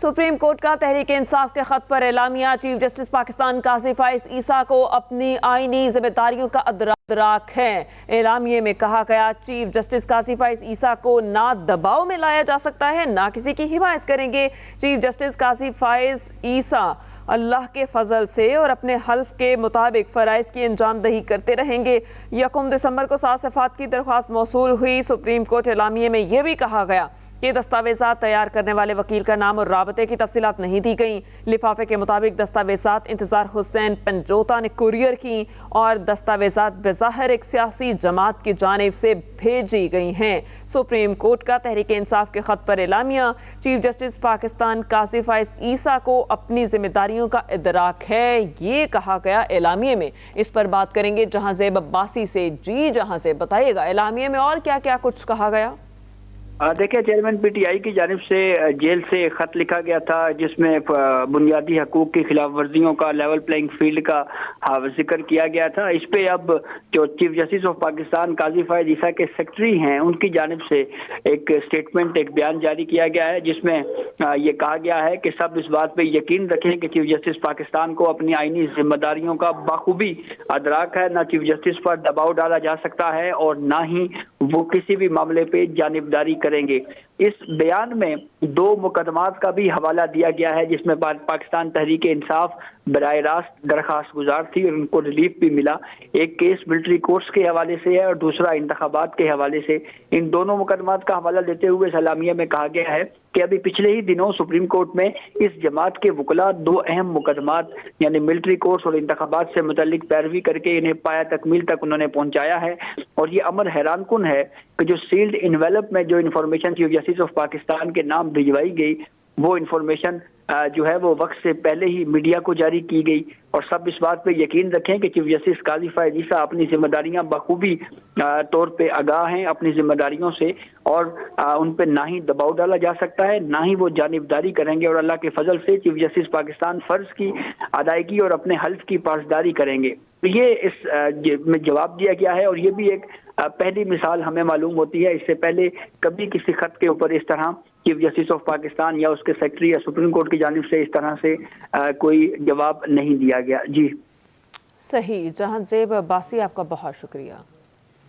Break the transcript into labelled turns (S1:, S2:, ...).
S1: Supreme court کا تحریک انصاف کے خط پر اعلامیہ، چیف جسٹس پاکستان قاضی فائز عیسیٰ کو اپنی آئینی ذمہ داریوں کا ادراک ہے۔ اعلامیے میں کہا گیا، چیف جسٹس قاضی فائز عیسیٰ کو نہ دباؤ میں لایا جا سکتا ہے، نہ کسی کی حمایت کریں گے۔ چیف جسٹس قاضی فائز عیسیٰ اللہ کے فضل سے اور اپنے حلف کے مطابق فرائض کی انجام دہی کرتے رہیں گے۔ 1 دسمبر کو 7 صفحات کی درخواست موصول ہوئی۔ سپریم کورٹ اعلامیے میں یہ بھی کہا گیا کہ دستاویزات تیار کرنے والے وکیل کا نام اور رابطے کی تفصیلات نہیں دی گئیں۔ لفافے کے مطابق دستاویزات انتظار حسین پنجوتا نے کوریئر کی اور دستاویزات بظاہر ایک سیاسی جماعت کی جانب سے بھیجی گئی ہیں۔ سپریم کورٹ کا تحریک انصاف کے خط پر اعلامیہ، چیف جسٹس پاکستان قاضی فائز عیسیٰ کو اپنی ذمہ داریوں کا ادراک ہے، یہ کہا گیا اعلامیے میں۔ اس پر بات کریں گے جہاں زیب عباسی سے۔ جی جہاں سے بتائیے گا اعلامیے میں اور کیا کیا کچھ کہا گیا؟
S2: دیکھیں، چیئرمین پی ٹی آئی کی جانب سے جیل سے خط لکھا گیا تھا جس میں بنیادی حقوق کی خلاف ورزیوں کا، لیول پلینگ فیلڈ کا ذکر کیا گیا تھا۔ اس پہ اب جو چیف جسٹس آف پاکستان قاضی فائز عیسیٰ کے سیکرٹری ہیں، ان کی جانب سے ایک اسٹیٹمنٹ، ایک بیان جاری کیا گیا ہے جس میں یہ کہا گیا ہے کہ سب اس بات پہ یقین رکھیں کہ چیف جسٹس پاکستان کو اپنی آئینی ذمہ داریوں کا بخوبی ادراک ہے، نہ چیف جسٹس پر دباؤ ڈالا جا سکتا ہے اور نہ ہی وہ کسی بھی معاملے پہ جانبداری کریں گے۔ اس بیان میں 2 مقدمات کا بھی حوالہ دیا گیا ہے جس میں پاکستان تحریک انصاف براہ راست درخواست گزار تھی اور ان کو ریلیف بھی ملا۔ ایک کیس ملٹری کورٹس کے حوالے سے ہے اور دوسرا انتخابات کے حوالے سے۔ ان دونوں مقدمات کا حوالہ دیتے ہوئے اعلامیہ میں کہا گیا ہے کہ ابھی پچھلے ہی دنوں سپریم کورٹ میں اس جماعت کے وکلاء 2 اہم مقدمات یعنی ملٹری کورٹس اور انتخابات سے متعلق پیروی کر کے انہیں پایہ تکمیل تک انہوں نے پہنچایا ہے۔ اور یہ امر حیران کن ہے کہ جو سیلڈ انویلپ میں جو information chief justice of Pakistan کے نام بھجوائی گئی، وہ انفارمیشن جو ہے وہ وقت سے پہلے ہی میڈیا کو جاری کی گئی۔ اور سب اس بات پہ یقین رکھیں کہ چیف جسٹس قاضی فائز عیسیٰ اپنی ذمہ داریاں بخوبی طور پہ آگاہ ہیں اپنی ذمہ داریوں سے، اور ان پہ نہ ہی دباؤ ڈالا جا سکتا ہے، نہ ہی وہ جانبداری کریں گے، اور اللہ کے فضل سے چیف جسٹس پاکستان فرض کی ادائیگی اور اپنے حلف کی پاسداری کریں گے۔ تو یہ اس میں جواب دیا گیا ہے، اور یہ بھی ایک پہلی مثال ہمیں معلوم ہوتی ہے۔ اس سے پہلے کبھی کسی خط کے اوپر اس طرح چیف جسٹس آف پاکستان یا اس کے سیکرٹری یا سپریم کورٹ کی جانب سے اس طرح سے کوئی جواب نہیں دیا گیا۔ جی
S1: صحیح۔ جہاں زیب عباسی، آپ کا بہت شکریہ۔